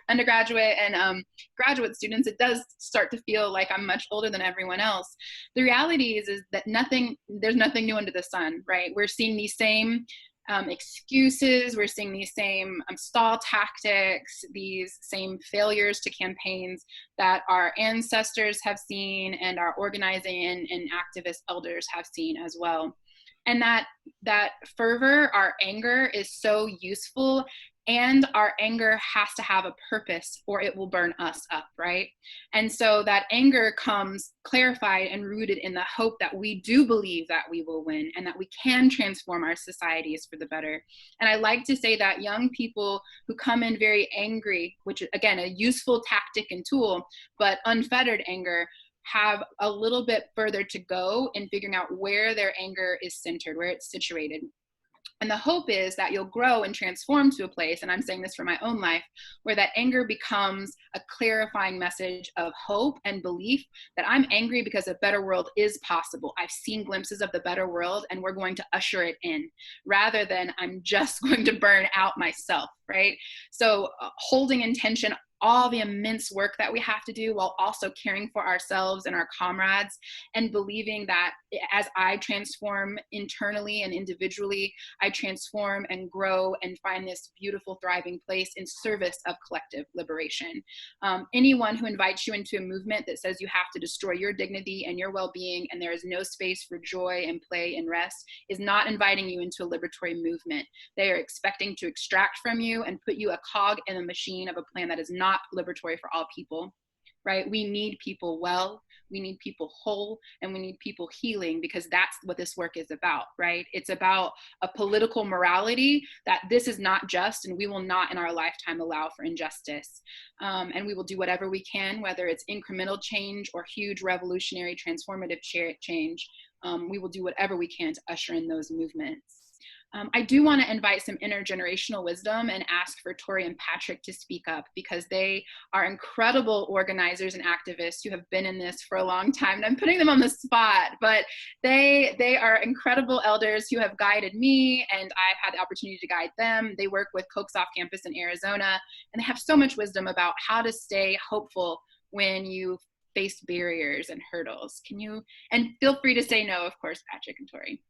undergraduate and graduate students, it does start to feel like I'm much older than everyone else. The reality is that there's nothing new under the sun, right? We're seeing these same excuses, we're seeing these same stall tactics, these same failures to campaigns that our ancestors have seen and our organizing and activist elders have seen as well. And that fervor, our anger, is so useful, and our anger has to have a purpose or it will burn us up, right? And so that anger comes clarified and rooted in the hope that we do believe that we will win and that we can transform our societies for the better. And I like to say that young people who come in very angry, which is again a useful tactic and tool, but unfettered anger, have a little bit further to go in figuring out where their anger is centered, where it's situated. And the hope is that you'll grow and transform to a place, and I'm saying this for my own life, where that anger becomes a clarifying message of hope and belief that I'm angry because a better world is possible. I've seen glimpses of the better world and we're going to usher it in, rather than I'm just going to burn out myself, right? So holding intention, all the immense work that we have to do, while also caring for ourselves and our comrades, and believing that as I transform internally and individually, I transform and grow and find this beautiful, thriving place in service of collective liberation. Anyone who invites you into a movement that says you have to destroy your dignity and your well-being and there is no space for joy and play and rest is not inviting you into a liberatory movement. They are expecting to extract from you and put you a cog in a machine of a plan that is not liberatory for all people, right? We need people well, we need people whole, and we need people healing, because that's what this work is about, right? It's about a political morality that this is not just, and we will not in our lifetime allow for injustice. And we will do whatever we can, whether it's incremental change or huge revolutionary transformative change. We will do whatever we can to usher in those movements. I do want to invite some intergenerational wisdom and ask for Tori and Patrick to speak up, because they are incredible organizers and activists who have been in this for a long time. And I'm putting them on the spot, but they are incredible elders who have guided me, and I've had the opportunity to guide them. They work with UnKoch's off campus in Arizona, and they have so much wisdom about how to stay hopeful when you face barriers and hurdles. Can you, and feel free to say no, of course, Patrick and Tori.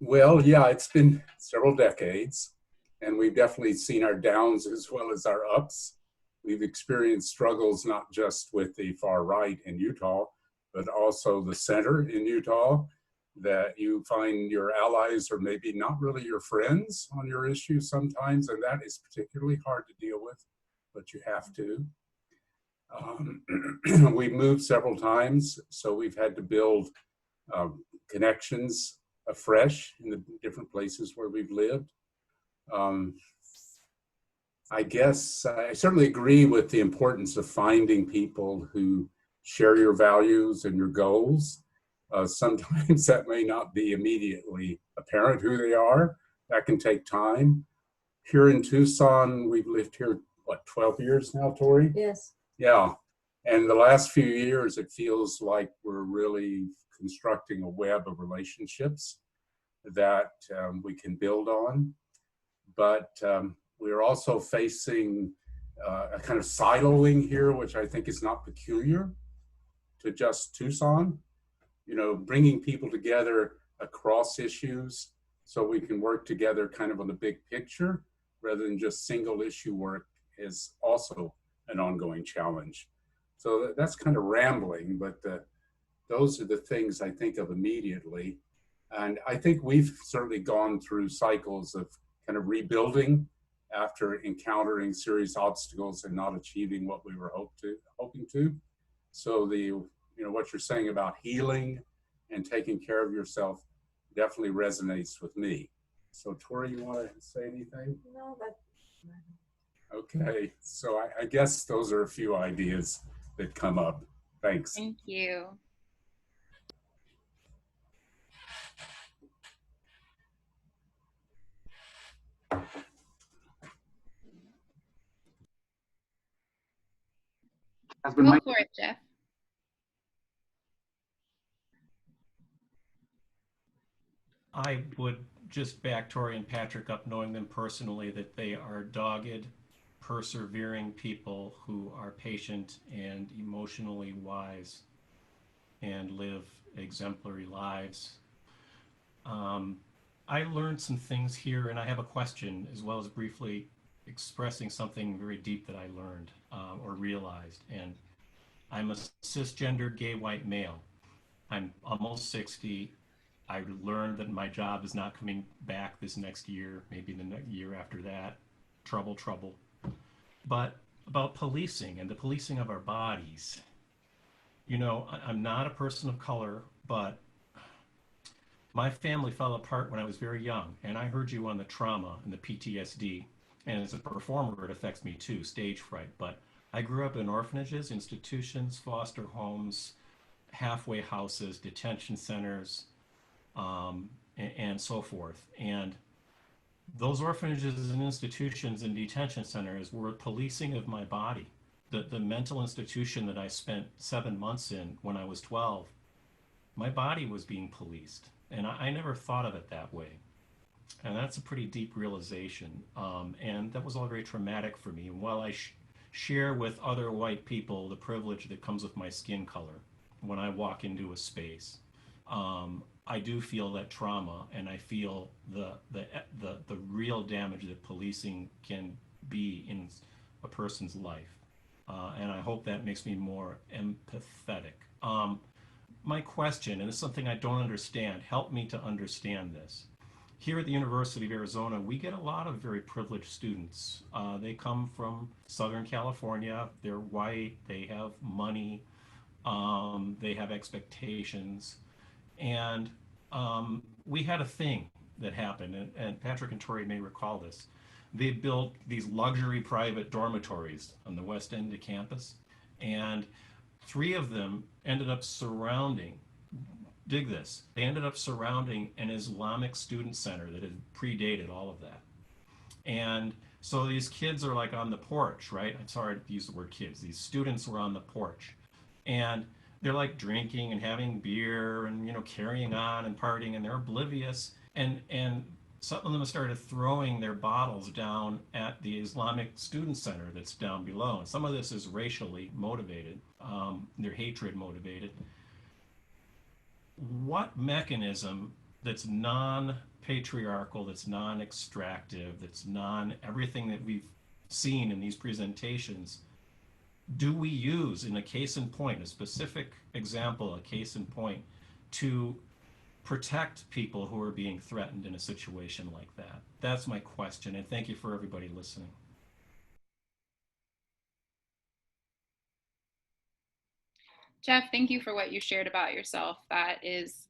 Well, yeah, it's been several decades, and we've definitely seen our downs as well as our ups. We've experienced struggles not just with the far right in Utah, but also the center in Utah, that you find your allies are maybe not really your friends on your issues sometimes, and that is particularly hard to deal with, but you have to. We've moved several times, so we've had to build connections afresh in the different places where we've lived. I guess I certainly agree with the importance of finding people who share your values and your goals. Sometimes that may not be immediately apparent who they are. That can take time. Here in Tucson, we've lived here, what, 12 years now, Tori? Yes. Yeah. And the last few years, it feels like we're really constructing a web of relationships that we can build on. But we're also facing a kind of siloing here, which I think is not peculiar to just Tucson. You know, bringing people together across issues so we can work together kind of on the big picture rather than just single issue work is also an ongoing challenge. So that's kind of rambling, but those are the things I think of immediately. And I think we've certainly gone through cycles of kind of rebuilding after encountering serious obstacles and not achieving what we were hoping to. So what you're saying about healing and taking care of yourself definitely resonates with me. So Tori, you want to say anything? No, but. Okay, so I guess those are a few ideas that come up. Thanks. Thank you. Go for it, Jeff. I would just back Tori and Patrick up, knowing them personally, that they are dogged, persevering people who are patient and emotionally wise and live exemplary lives. I learned some things here, and I have a question, as well as briefly expressing something very deep that I learned or realized. And I'm a cisgendered gay white male. I'm almost 60. I learned that my job is not coming back this next year, maybe the next year after that. Trouble. But about policing and the policing of our bodies. You know, I'm not a person of color, but my family fell apart when I was very young, and I heard you on the trauma and the PTSD. And as a performer, it affects me too, stage fright. But I grew up in orphanages, institutions, foster homes, halfway houses, detention centers, and so forth. And those orphanages and institutions and detention centers were policing of my body. The mental institution that I spent 7 months in when I was 12, my body was being policed. And I never thought of it that way. And that's a pretty deep realization. And that was all very traumatic for me. And while I share with other white people the privilege that comes with my skin color when I walk into a space, I do feel that trauma, and I feel the real damage that policing can be in a person's life. And I hope that makes me more empathetic. My question, and it's something I don't understand, help me to understand this. Here at the University of Arizona, we get a lot of very privileged students. They come from Southern California, they're white, they have money, they have expectations. And we had a thing that happened, and Patrick and Tori may recall this. They built these luxury private dormitories on the west end of campus, and 3 of them ended up surrounding, dig this, they ended up surrounding an Islamic student center that had predated all of that. And so these kids are like on the porch, right? I'm sorry to use the word kids. These students were on the porch. And they're like drinking and having beer and, you know, carrying on and partying, and they're oblivious. And some of them started throwing their bottles down at the Islamic Student Center that's down below. And some of this is racially motivated, they're hatred motivated. What mechanism that's non-patriarchal, that's non-extractive, that's everything that we've seen in these presentations, do we use in a case in point, a specific example, a case in point, to protect people who are being threatened in a situation like that? That's my question, and thank you for everybody listening. Jeff, thank you for what you shared about yourself. That is,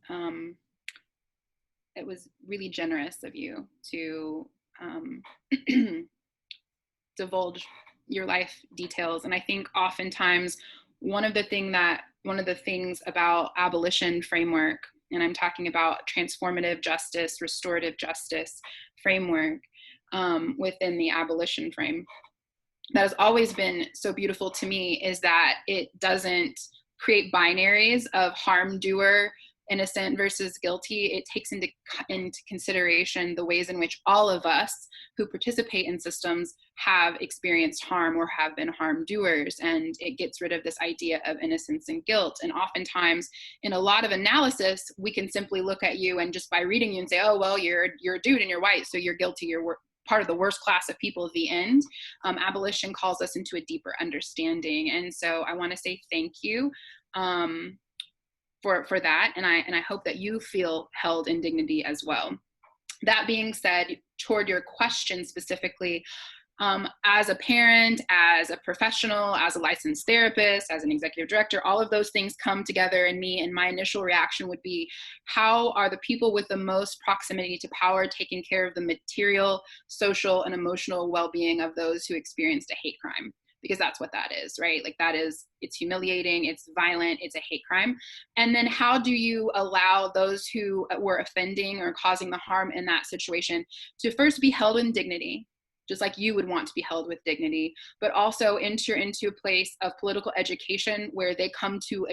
it was really generous of you to divulge your life details. And I think oftentimes one of the things about abolition framework, and I'm talking about transformative justice, restorative justice framework within the abolition frame, that has always been so beautiful to me is that it doesn't create binaries of harm doer, innocent versus guilty. It takes into consideration the ways in which all of us who participate in systems have experienced harm or have been harm doers, and it gets rid of this idea of innocence and guilt. And oftentimes in a lot of analysis, we can simply look at you and just by reading you and say, oh, well, you're a dude and you're white, so you're guilty, you're part of the worst class of people at the end. Abolition calls us into a deeper understanding. And so I want to say thank you for that. And I hope that you feel held in dignity as well. That being said, toward your question specifically, as a parent, as a professional, as a licensed therapist, as an executive director, all of those things come together in me. And my initial reaction would be, how are the people with the most proximity to power taking care of the material, social, and emotional well-being of those who experienced a hate crime? Because that's what that is, right? Like it's humiliating, it's violent, it's a hate crime. And then how do you allow those who were offending or causing the harm in that situation to first be held in dignity, just like you would want to be held with dignity, but also enter into a place of political education where they come to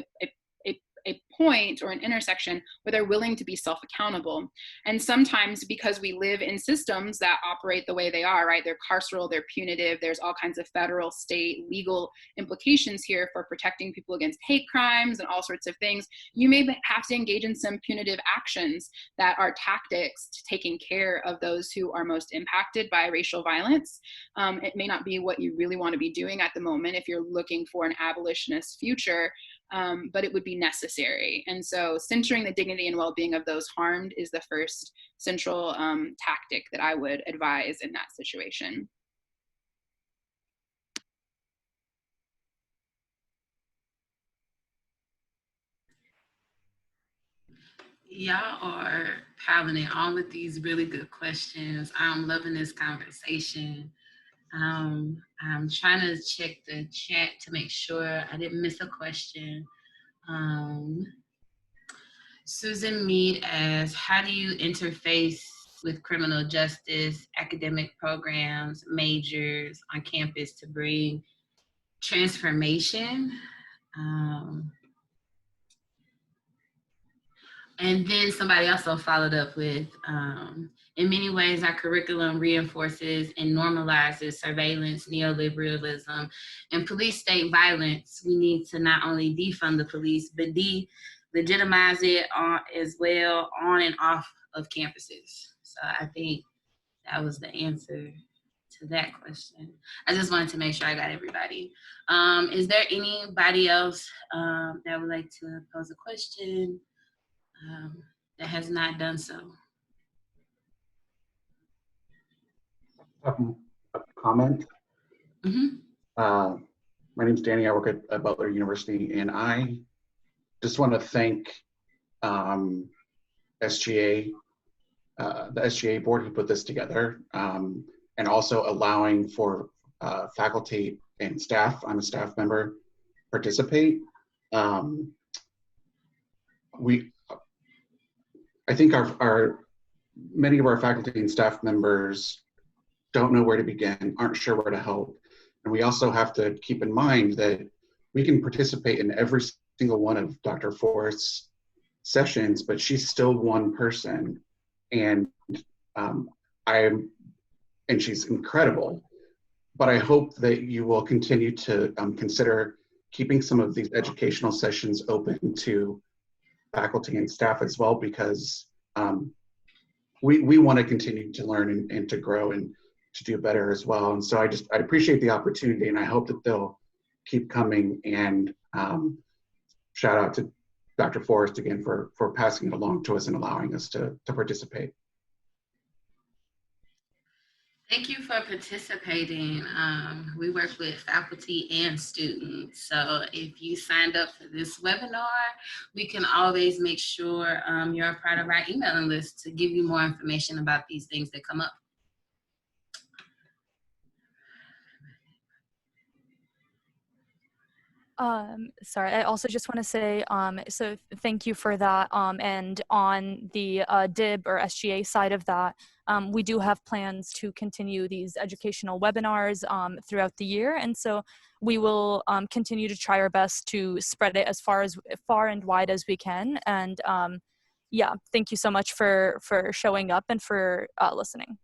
a point or an intersection where they're willing to be self-accountable. And sometimes because we live in systems that operate the way they are, right? They're carceral, they're punitive, there's all kinds of federal, state, legal implications here for protecting people against hate crimes and all sorts of things. You may have to engage in some punitive actions that are tactics to taking care of those who are most impacted by racial violence. It may not be what you really want to be doing at the moment if you're looking for an abolitionist future, but it would be necessary. And so centering the dignity and well-being of those harmed is the first central tactic that I would advise in that situation. Y'all are piling it on with these really good questions. I'm loving this conversation. I'm trying to check the chat to make sure I didn't miss a question. Susan Mead asks, how do you interface with criminal justice, academic programs, majors on campus to bring transformation? And then somebody also followed up with, in many ways, our curriculum reinforces and normalizes surveillance, neoliberalism, and police state violence. We need to not only defund the police, but delegitimize it as well on and off of campuses. So I think that was the answer to that question. I just wanted to make sure I got everybody. Is there anybody else that would like to pose a question? That has not done so. A comment. My name is Danny. I work at Butler University, and I just want to thank SGA, the SGA board who put this together, and also allowing for faculty and staff, I'm a staff member, participate. I think many of our faculty and staff members don't know where to begin, aren't sure where to help. And we also have to keep in mind that we can participate in every single one of Dr. Forrest's sessions, but she's still one person. And she's incredible. But I hope that you will continue to consider keeping some of these educational sessions open to faculty and staff as well, because we want to continue to learn and to grow and to do better as well. And so I appreciate the opportunity, and I hope that they'll keep coming. And shout out to Dr. Forrest again for passing it along to us and allowing us to participate. Thank you for participating. We work with faculty and students. So if you signed up for this webinar, we can always make sure you're a part of our emailing list to give you more information about these things that come up. Sorry, I also just want to say, so thank you for that. And on the DIB or SGA side of that, we do have plans to continue these educational webinars throughout the year. And so we will continue to try our best to spread it as far and wide as we can. And yeah, thank you so much for showing up and for listening.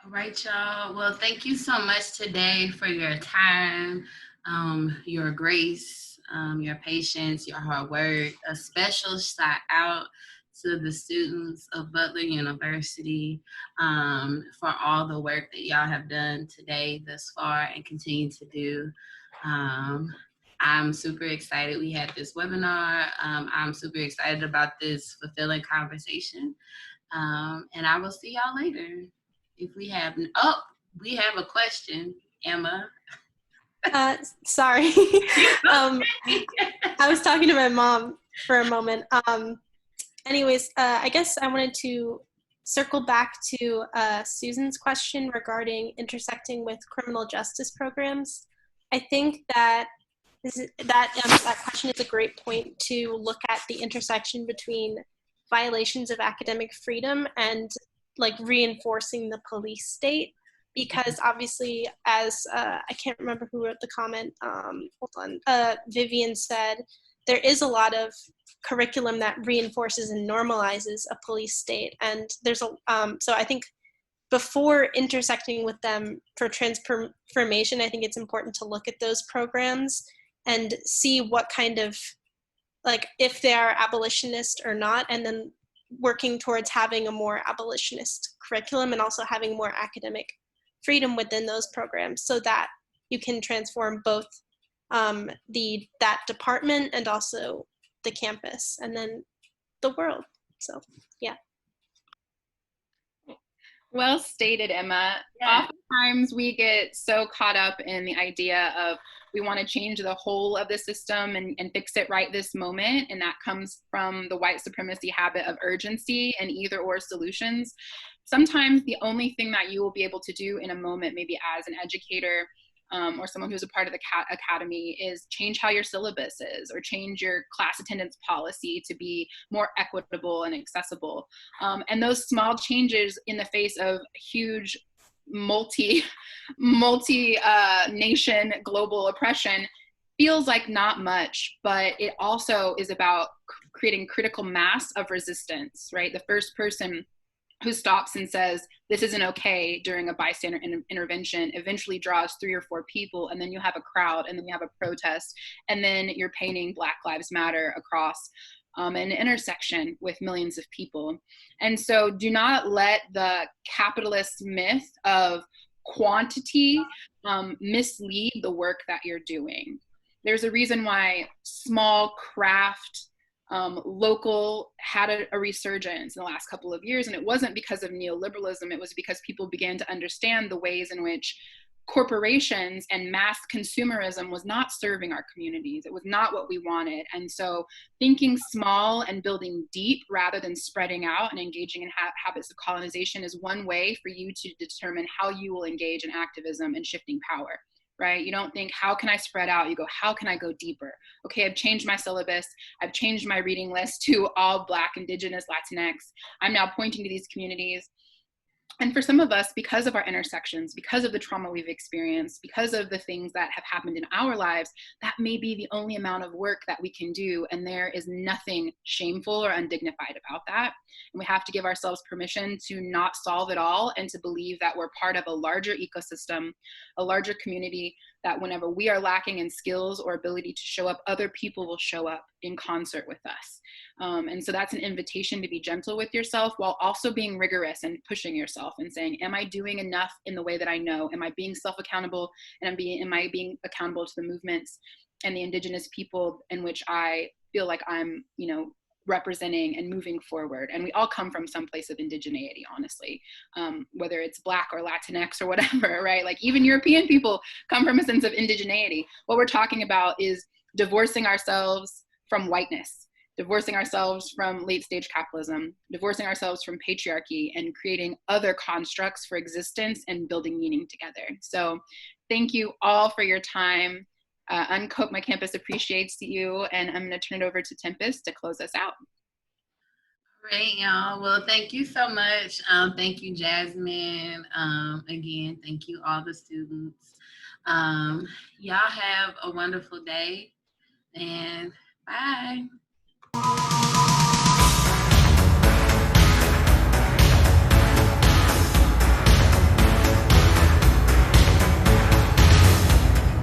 All right, y'all. Well, thank you so much today for your time, your grace, your patience, your hard work. A special shout out to the students of Butler University for all the work that y'all have done today thus far and continue to do. I'm super excited we had this webinar. I'm super excited about this fulfilling conversation. And I will see y'all later. If we have, we have a question, Emma. Sorry. I was talking to my mom for a moment. Anyways, I guess I wanted to circle back to Susan's question regarding intersecting with criminal justice programs. I think that that question is a great point to look at the intersection between violations of academic freedom and like reinforcing the police state, because obviously, as I can't remember who wrote the comment, Vivian said, there is a lot of curriculum that reinforces and normalizes a police state. And there's so I think before intersecting with them for transformation, I think it's important to look at those programs and see what kind of, like, if they are abolitionist or not, and then working towards having a more abolitionist curriculum and also having more academic freedom within those programs so that you can transform both that department and also the campus and then the world. So, yeah. Well stated, Emma. Yeah. Oftentimes we get so caught up in the idea of we want to change the whole of the system and fix it right this moment. And that comes from the white supremacy habit of urgency and either or solutions. Sometimes the only thing that you will be able to do in a moment, maybe as an educator, or someone who's a part of the academy, is change how your syllabus is, or change your class attendance policy to be more equitable and accessible. And those small changes in the face of huge multi nation global oppression feels like not much, but it also is about creating critical mass of resistance, right? The first person who stops and says, this isn't okay during a bystander intervention, eventually draws 3 or 4 people, and then you have a crowd, and then you have a protest, and then you're painting Black Lives Matter across an intersection with millions of people. And so do not let the capitalist myth of quantity mislead the work that you're doing. There's a reason why small craft local had a resurgence in the last couple of years, and it wasn't because of neoliberalism. It was because people began to understand the ways in which corporations and mass consumerism was not serving our communities. It was not what we wanted. And so thinking small and building deep rather than spreading out and engaging in habits of colonization is one way for you to determine how you will engage in activism and shifting power. Right? You don't think, how can I spread out? You go, how can I go deeper? Okay, I've changed my syllabus. I've changed my reading list to all Black, Indigenous, Latinx. I'm now pointing to these communities. And for some of us, because of our intersections, because of the trauma we've experienced, because of the things that have happened in our lives, that may be the only amount of work that we can do. And there is nothing shameful or undignified about that. And we have to give ourselves permission to not solve it all and to believe that we're part of a larger ecosystem, a larger community, that whenever we are lacking in skills or ability to show up, other people will show up in concert with us. And so that's an invitation to be gentle with yourself while also being rigorous and pushing yourself and saying, am I doing enough in the way that I know? Am I being self-accountable? And am I being accountable to the movements and the Indigenous people in which I feel like I'm, representing and moving forward? And we all come from some place of indigeneity, honestly, whether it's Black or Latinx or whatever, right? Like even European people come from a sense of indigeneity. What we're talking about is divorcing ourselves from whiteness, divorcing ourselves from late stage capitalism, divorcing ourselves from patriarchy, and creating other constructs for existence and building meaning together. So thank you all for your time. UnKoch, my campus, appreciates you, and I'm going to turn it over to Tempest to close us out. Great, y'all. Well, thank you so much. Thank you, Jasmine. Again, thank you, all the students. Y'all have a wonderful day, and bye.